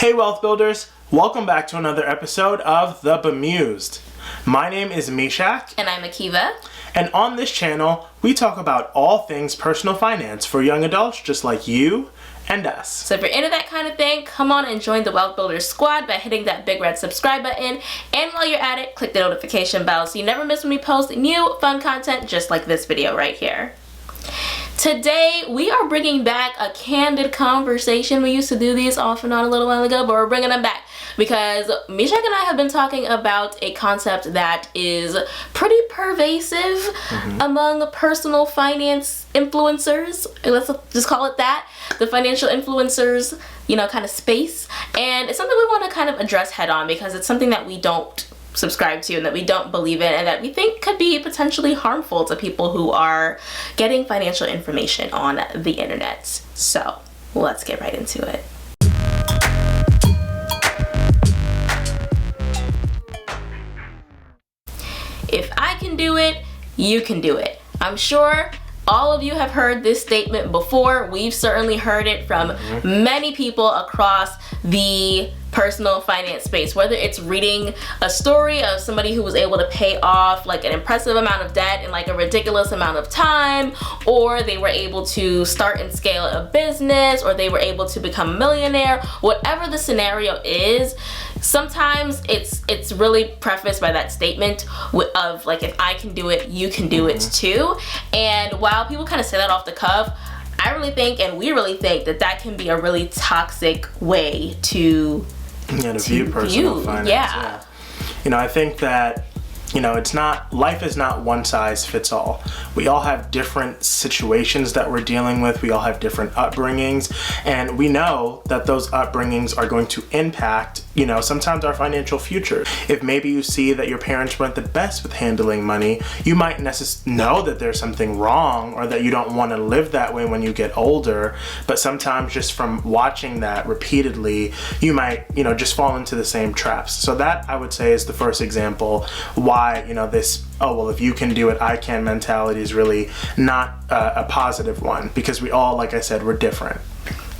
Hey Wealth Builders, welcome back to another episode of The Bemused. My name is Mishak. And I'm Akiva. And on this channel, we talk about all things personal finance for young adults just like you and us. So if you're into that kind of thing, come on and join the Wealth Builders squad by hitting that big red subscribe button. And while you're at it, click the notification bell so you never miss when we post new fun content just like this video right here. Today, we are bringing back a candid conversation. We used to do these off and on a little while ago, but we're bringing them back because Mishak and I have been talking about a concept that is pretty pervasive among personal finance influencers. Let's just call it that. The financial influencers, kind of space. And it's something we want to kind of address head on because it's something that we don't subscribe to and that we don't believe in and that we think could be potentially harmful to people who are getting financial information on the internet. So let's get right into it. If I can do it, you can do it. I'm sure all of you have heard this statement before. We've certainly heard it from many people across the personal finance space, whether it's reading a story of somebody who was able to pay off like an impressive amount of debt in like a ridiculous amount of time, or they were able to start and scale a business, or they were able to become a millionaire. Whatever the scenario is, sometimes it's really prefaced by that statement of like, if I can do it, you can do it too. And while people kind of say that off the cuff, I really think, and we really think, that can be a really toxic way to view personal finance. Yeah. I think that life is not one size fits all. We all have different situations that we're dealing with. We all have different upbringings, and we know that those upbringings are going to impact, sometimes our financial future. If maybe you see that your parents weren't the best with handling money, you might know that there's something wrong or that you don't want to live that way when you get older. But sometimes just from watching that repeatedly, you might, just fall into the same traps. So that, I would say, is the first example why, this, if you can do it, I can mentality is really not a positive one, because we all, like I said, we're different.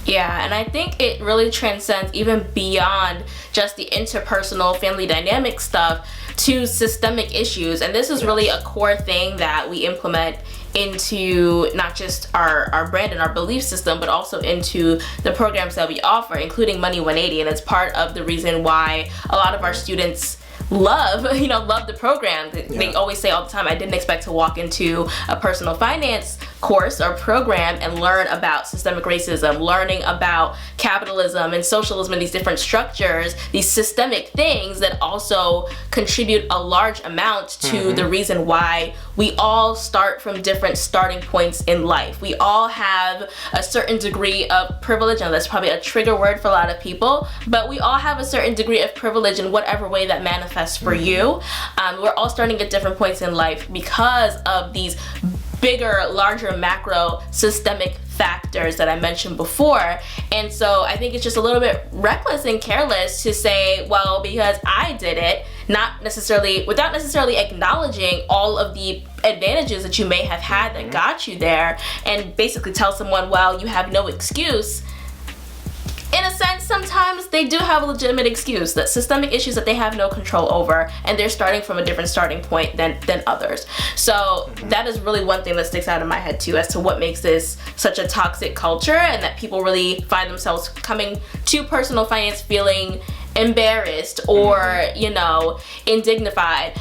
Yeah, and I think it really transcends even beyond just the interpersonal family dynamic stuff to systemic issues. And this is really a core thing that we implement into not just our brand and our belief system, but also into the programs that we offer, including Money 180. And it's part of the reason why a lot of our students love the program. They always say all the time, I didn't expect to walk into a personal finance course or program and learn about systemic racism, learning about capitalism and socialism and these different structures, these systemic things that also contribute a large amount to the reason why we all start from different starting points in life. We all have a certain degree of privilege, and that's probably a trigger word for a lot of people, but we all have a certain degree of privilege in whatever way that manifests for you. We're all starting at different points in life because of these bigger, larger macro systemic factors that I mentioned before. And so I think it's just a little bit reckless and careless to say, well, because I did it, without necessarily acknowledging all of the advantages that you may have had that got you there, and basically tell someone, well, you have no excuse. In a sense, sometimes they do have a legitimate excuse, that systemic issues that they have no control over, and they're starting from a different starting point than others. So that is really one thing that sticks out in my head too, as to what makes this such a toxic culture, and that people really find themselves coming to personal finance feeling embarrassed or, indignified.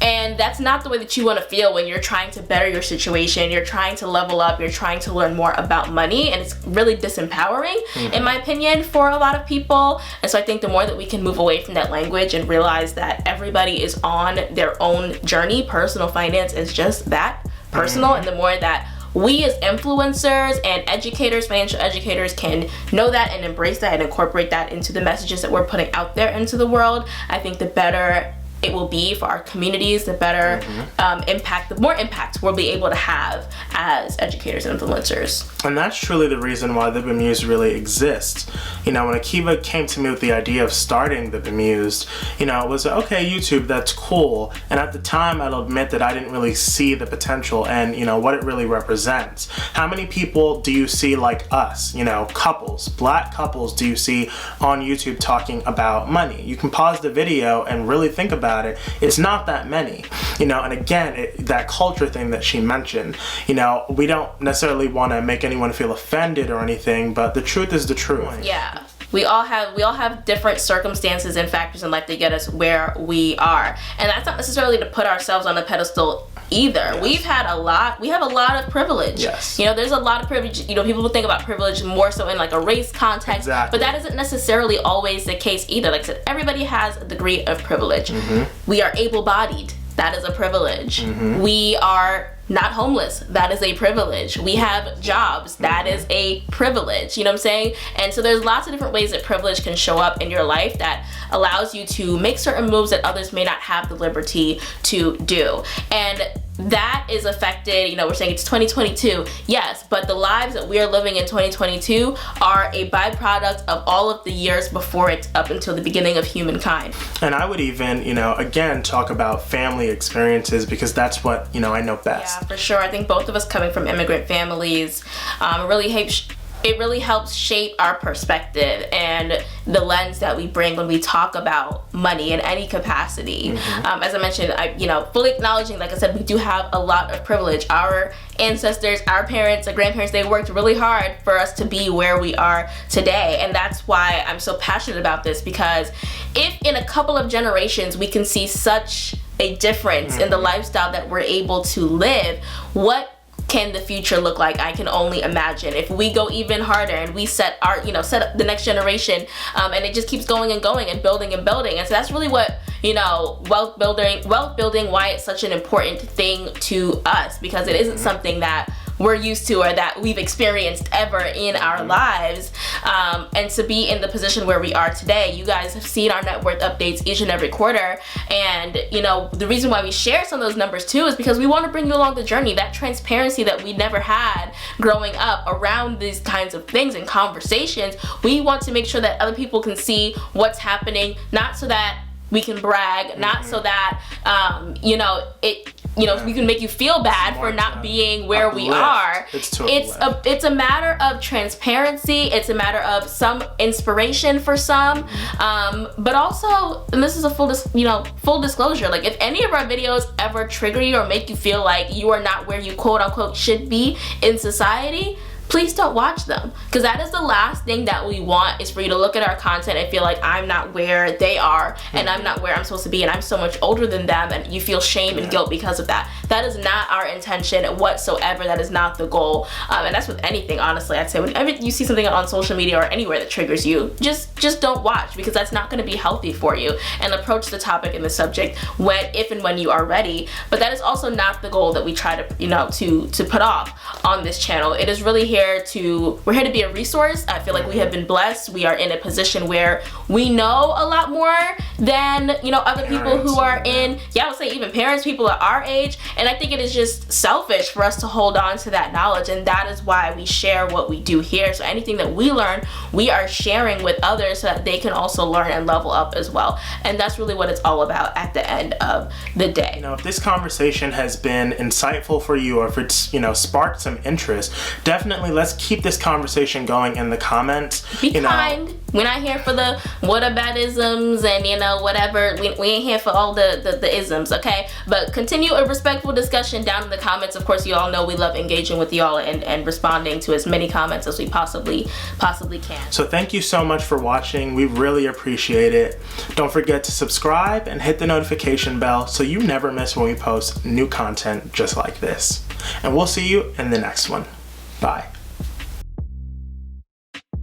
And that's not the way that you want to feel when you're trying to better your situation, you're trying to level up, you're trying to learn more about money, and it's really disempowering, in my opinion, for a lot of people. And so I think the more that we can move away from that language and realize that everybody is on their own journey, personal finance is just that, personal, and the more that we as influencers and educators, financial educators, can know that and embrace that and incorporate that into the messages that we're putting out there into the world, I think the better it will be for our communities, the better impact, the more impact we'll be able to have as educators and influencers. And that's truly the reason why the Bemused really exists. You know, when Akiva came to me with the idea of starting the Bemused, you know, it was, okay, YouTube, that's cool. And at the time, I'll admit that I didn't really see the potential and, you know, what it really represents. How many people do you see like us, you know, couples, black couples, do you see on YouTube talking about money? You can pause the video and really think about it. It's not that many, you know. And again, that culture thing that she mentioned, you know, we don't necessarily want to make anyone feel offended or anything, but the truth is the truth. Yeah. We all have different circumstances and factors in life that get us where we are. And that's not necessarily to put ourselves on a pedestal either. Yes. We have a lot of privilege. Yes. You know, there's a lot of privilege. You know, people think about privilege more so in like a race context, exactly. But that isn't necessarily always the case either. Like I said, everybody has a degree of privilege. We are able-bodied. That is a privilege. We are not homeless. That is a privilege. We have jobs. That is a privilege. You know what I'm saying? And so there's lots of different ways that privilege can show up in your life that allows you to make certain moves that others may not have the liberty to do. And that is affected, you know, we're saying it's 2022, yes, but the lives that we are living in 2022 are a byproduct of all of the years before it up until the beginning of humankind. And I would even, you know, again, talk about family experiences because that's what, you know, I know best. Yeah, for sure. I think both of us coming from immigrant families it really helps shape our perspective and the lens that we bring when we talk about money in any capacity. As I mentioned, fully acknowledging, like I said, we do have a lot of privilege. Our ancestors, our parents, our grandparents, they worked really hard for us to be where we are today. And that's why I'm so passionate about this, because if in a couple of generations we can see such a difference in the lifestyle that we're able to live, what can the future look like? I can only imagine. If we go even harder and we set up the next generation, and it just keeps going and going and building and building. And so that's really what, you know, wealth building, why it's such an important thing to us, because it isn't something that we're used to or that we've experienced ever in our lives. And to be in the position where we are today, you guys have seen our net worth updates each and every quarter. And, you know, the reason why we share some of those numbers too is because we want to bring you along the journey, that transparency that we never had growing up around these kinds of things and conversations. We want to make sure that other people can see what's happening, not so that we can brag, not so that, we can make you feel bad for not being where we are. It's a matter of transparency. It's a matter of some inspiration for some, but also, and this is a full disclosure. Like, if any of our videos ever trigger you or make you feel like you are not where you quote unquote should be in society, please don't watch them, because that is the last thing that we want, is for you to look at our content and feel like I'm not where they are and I'm not where I'm supposed to be and I'm so much older than them, and you feel shame and guilt because of that. That is not our intention whatsoever. That is not the goal. And that's with anything, honestly. I'd say whenever you see something on social media or anywhere that triggers you, just don't watch, because that's not going to be healthy for you. And approach the topic and the subject if and when you are ready. But that is also not the goal that we try to to put off on this channel. It is really we're here to be a resource. I feel like we have been blessed. We are in a position where we know a lot more than other people who are I would say even parents, people at our age. And I think it is just selfish for us to hold on to that knowledge, and that is why we share what we do here. So anything that we learn, we are sharing with others so that they can also learn and level up as well. And that's really what it's all about at the end of the day. You know, if this conversation has been insightful for you, or if it's sparked some interest, definitely let's keep this conversation going in the comments. Be kind. We're not here for the whataboutisms and whatever. We ain't here for all the isms, okay? But continue a respectful discussion down in the comments. Of course, you all know we love engaging with y'all and responding to as many comments as we possibly can. So thank you so much for watching. We really appreciate it. Don't forget to subscribe and hit the notification bell so you never miss when we post new content just like this. And we'll see you in the next one. Bye.